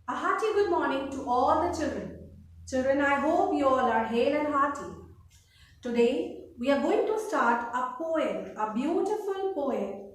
A hearty good morning to all the children. Children, I hope you all are hale and hearty. Today, we are going to start a poem, a beautiful poem,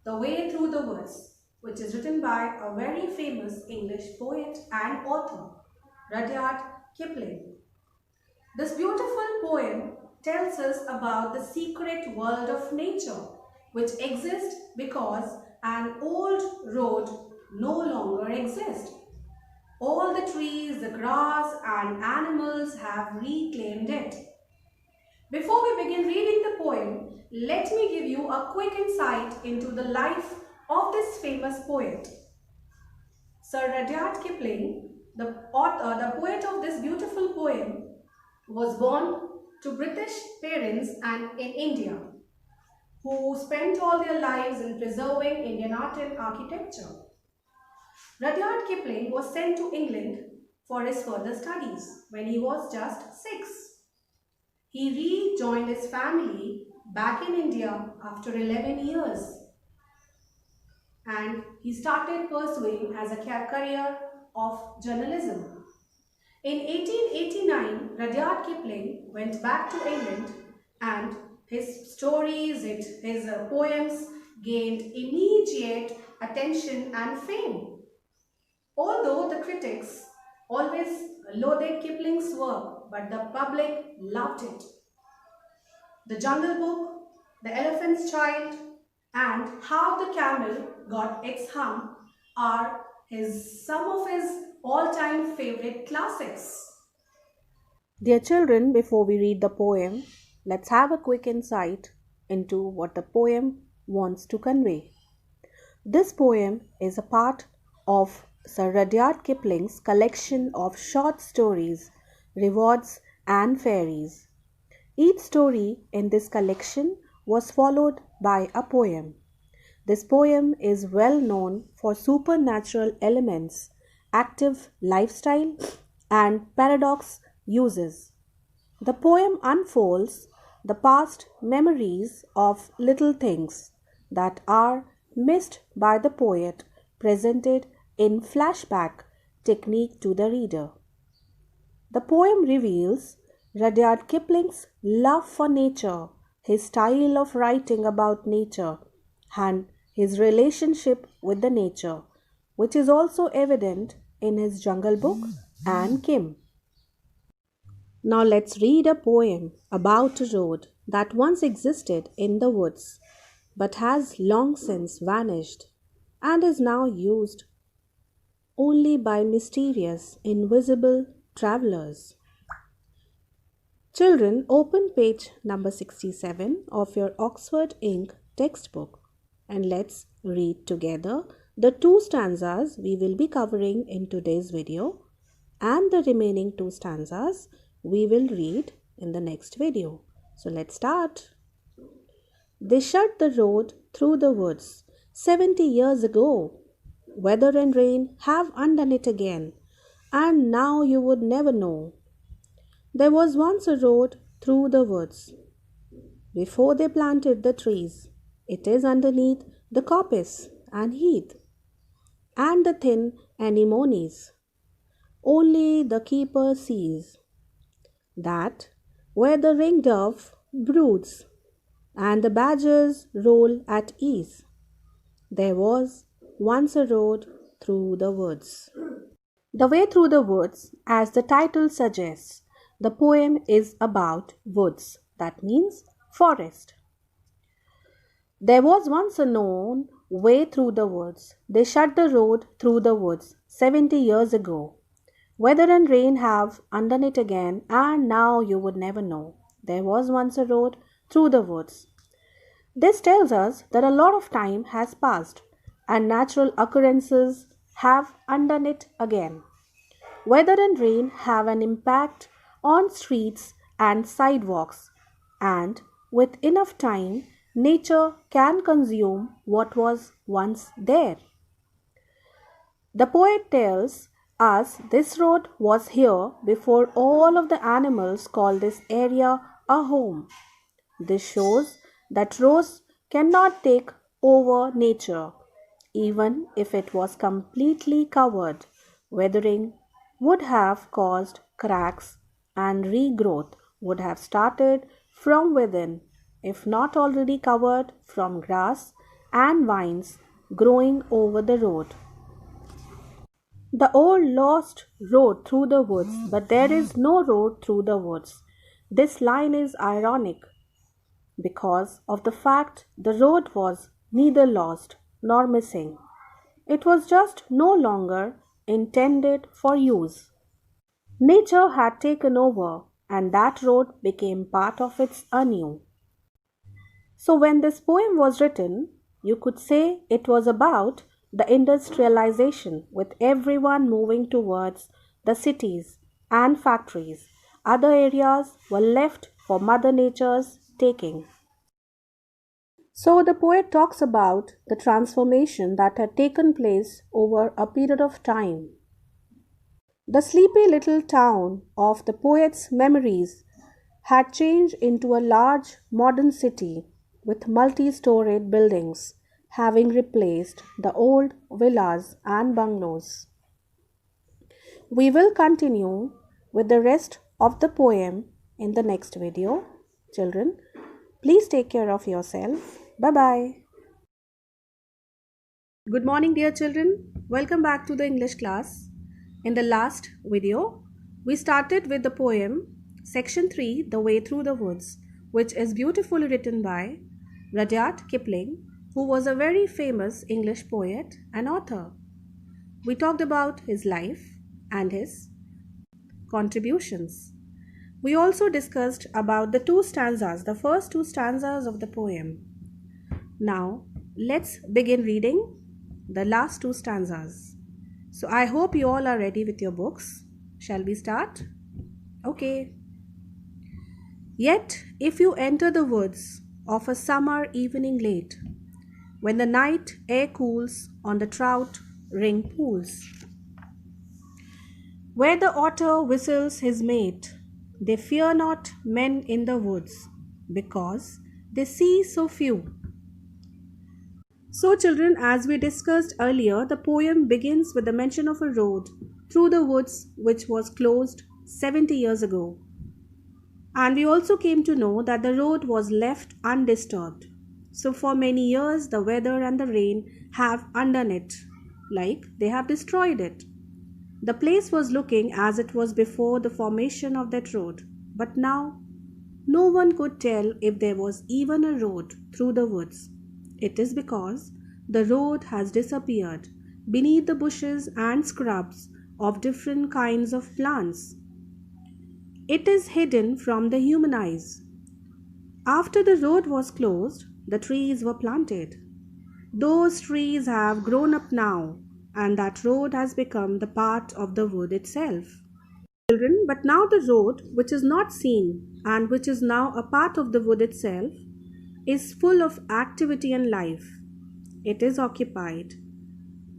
The Way Through the Woods, which is written by a very famous English poet and author, Rudyard Kipling. This beautiful poem tells us about the secret world of nature, which exists because an old road no longer exists. All the trees, the grass and animals have reclaimed it. Before we begin reading the poem, let me give you a quick insight into the life of this famous poet. Sir Rudyard Kipling, the author, the poet of this beautiful poem, was born to British parents and in India, who spent all their lives in preserving Indian art and architecture. Rudyard Kipling was sent to England for his further studies when he was just 6. He rejoined his family back in India after 11 years and he started pursuing as a career of journalism. In 1889, Rudyard Kipling went back to England and his stories, his poems gained immediate attention and fame. Although the critics always loathed Kipling's work, but the public loved it. The Jungle Book, The Elephant's Child, and How the Camel Got Its Hump are some of his all-time favorite classics. Dear children, before we read the poem, let's have a quick insight into what the poem wants to convey. This poem is a part of Sir Rudyard Kipling's collection of short stories, Rewards and Fairies. Each story in this collection was followed by a poem. This poem is well known for supernatural elements, active lifestyle, and paradox uses. The poem unfolds the past memories of little things that are missed by the poet, presented in flashback technique to the reader. The poem reveals Rudyard Kipling's love for nature, his style of writing about nature, and his relationship with the nature, which is also evident in his Jungle Book and Kim. Now let's read a poem about a road that once existed in the woods but has long since vanished and is now used only by mysterious, invisible travelers. Children, open page number 67 of your Oxford Ink textbook and let's read together the two stanzas we will be covering in today's video, and the remaining two stanzas we will read in the next video. So let's start. They shut the road through the woods 70 years ago. Weather and rain have undone it again, and now you would never know. There was once a road through the woods. Before they planted the trees, it is underneath the coppice and heath, and the thin anemones. Only the keeper sees that where the ringdove broods and the badgers roll at ease, there was once a road through the woods. The Way Through the Woods, as the title suggests, the poem is about woods, that means forest. There was once a known way through the woods. They shut the road through the woods 70 years ago. Weather and rain have undone it again, and now you would never know. There was once a road through the woods. This tells us that a lot of time has passed, and natural occurrences have undone it again. Weather and rain have an impact on streets and sidewalks, and with enough time, nature can consume what was once there. The poet tells us this road was here before all of the animals call this area a home. This shows that roads cannot take over nature, even if it was completely covered Weathering would have caused cracks and regrowth would have started from within if not already covered from grass and vines growing over the road. The old lost road through the woods, but there is no road through the woods. This line is ironic because of the fact the road was neither lost nor missing. It was just no longer intended for use. Nature had taken over, and that road became part of its anew. So, when this poem was written, you could say it was about the industrialization, with everyone moving towards the cities and factories. Other areas were left for Mother Nature's taking. So, the poet talks about the transformation that had taken place over a period of time. The sleepy little town of the poet's memories had changed into a large modern city with multi-storied buildings, having replaced the old villas and bungalows. We will continue with the rest of the poem in the next video. Children, please take care of yourself. Bye-bye. Good morning, dear children. Welcome back to the English class. In the last video, we started with the poem Section 3, The Way Through the Woods, which is beautifully written by Rudyard Kipling, who was a very famous English poet and author. We talked about his life and his contributions. We also discussed about the first two stanzas of the poem. Now, let's begin reading the last two stanzas. So I hope you all are ready with your books. Shall we start? Okay. Yet, if you enter the woods of a summer evening late, when the night air cools on the trout ring pools, where the otter whistles his mate, they fear not men in the woods, because they see so few. So, children, as we discussed earlier, the poem begins with the mention of a road through the woods which was closed 70 years ago. And we also came to know that the road was left undisturbed. So, for many years, the weather and the rain have undone it, like they have destroyed it. The place was looking as it was before the formation of that road, but now no one could tell if there was even a road through the woods. It is because the road has disappeared beneath the bushes and scrubs of different kinds of plants. It is hidden from the human eyes. After the road was closed, the trees were planted. Those trees have grown up now, and that road has become the part of the wood itself. Children, but now the road, which is not seen and which is now a part of the wood itself, is full of activity and life. It is occupied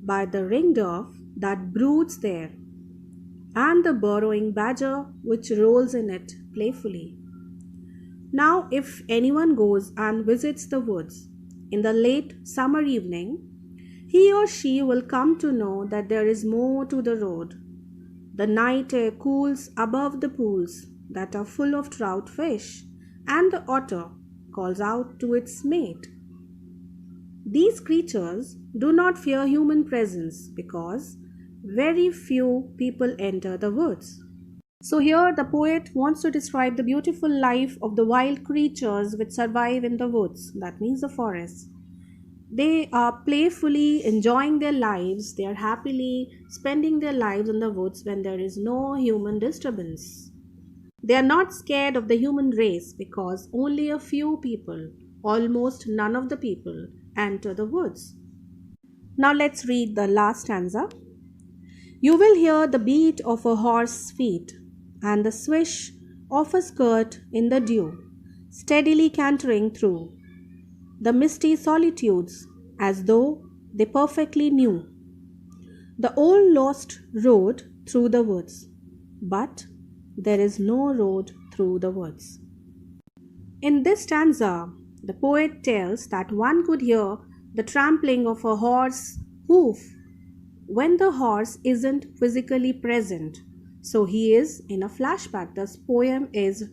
by the ringdove that broods there and the burrowing badger which rolls in it playfully. Now, if anyone goes and visits the woods in the late summer evening, he or she will come to know that there is more to the road. The night air cools above the pools that are full of trout fish, and the otter calls out to its mate. These creatures do not fear human presence because very few people enter the woods. So here the poet wants to describe the beautiful life of the wild creatures which survive in the woods, that means the forest. They are playfully enjoying their lives, they are happily spending their lives in the woods when there is no human disturbance. They are not scared of the human race because only a few people, almost none of the people, enter the woods. Now let's read the last stanza. You will hear the beat of a horse's feet and the swish of a skirt in the dew, steadily cantering through the misty solitudes as though they perfectly knew the old lost road through the woods. But there is no road through the woods. In this stanza, the poet tells that one could hear the trampling of a horse's hoof when the horse isn't physically present. So he is in a flashback. This poem is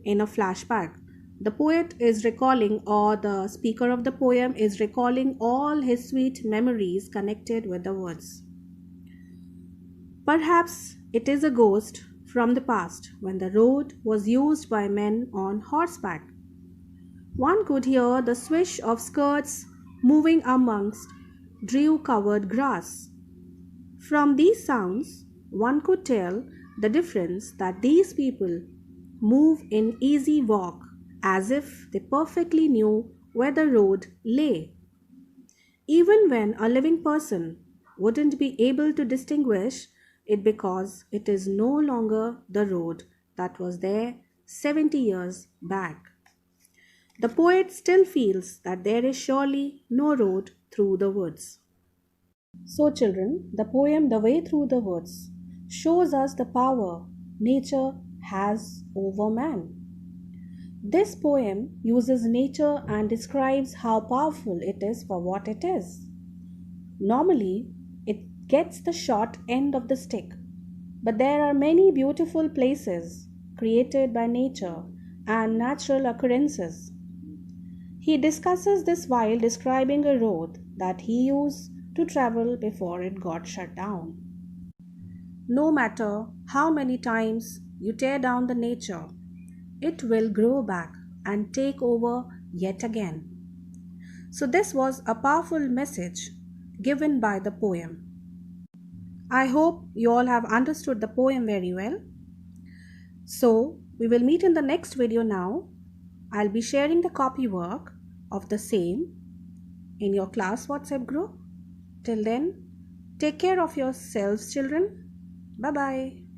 in a flashback. The poet is recalling, or the speaker of the poem is recalling all his sweet memories connected with the woods. Perhaps it is a ghost from the past when the road was used by men on horseback. One could hear the swish of skirts moving amongst dew covered grass. From these sounds, one could tell the difference that these people move in easy walk as if they perfectly knew where the road lay. Even when a living person wouldn't be able to distinguish it because it is no longer the road that was there 70 years back. The poet still feels that there is surely no road through the woods. So, children, the poem The Way Through the Woods shows us the power nature has over man. This poem uses nature and describes how powerful it is for what it is. Normally, it gets the short end of the stick, but there are many beautiful places created by nature and natural occurrences. He discusses this while describing a road that he used to travel before it got shut down. No matter how many times you tear down the nature, it will grow back and take over yet again. So, this was a powerful message given by the poem. I hope you all have understood the poem very well. So, we will meet in the next video now. I'll be sharing the copy work of the same in your class WhatsApp group. Till then, take care of yourselves, children. Bye bye.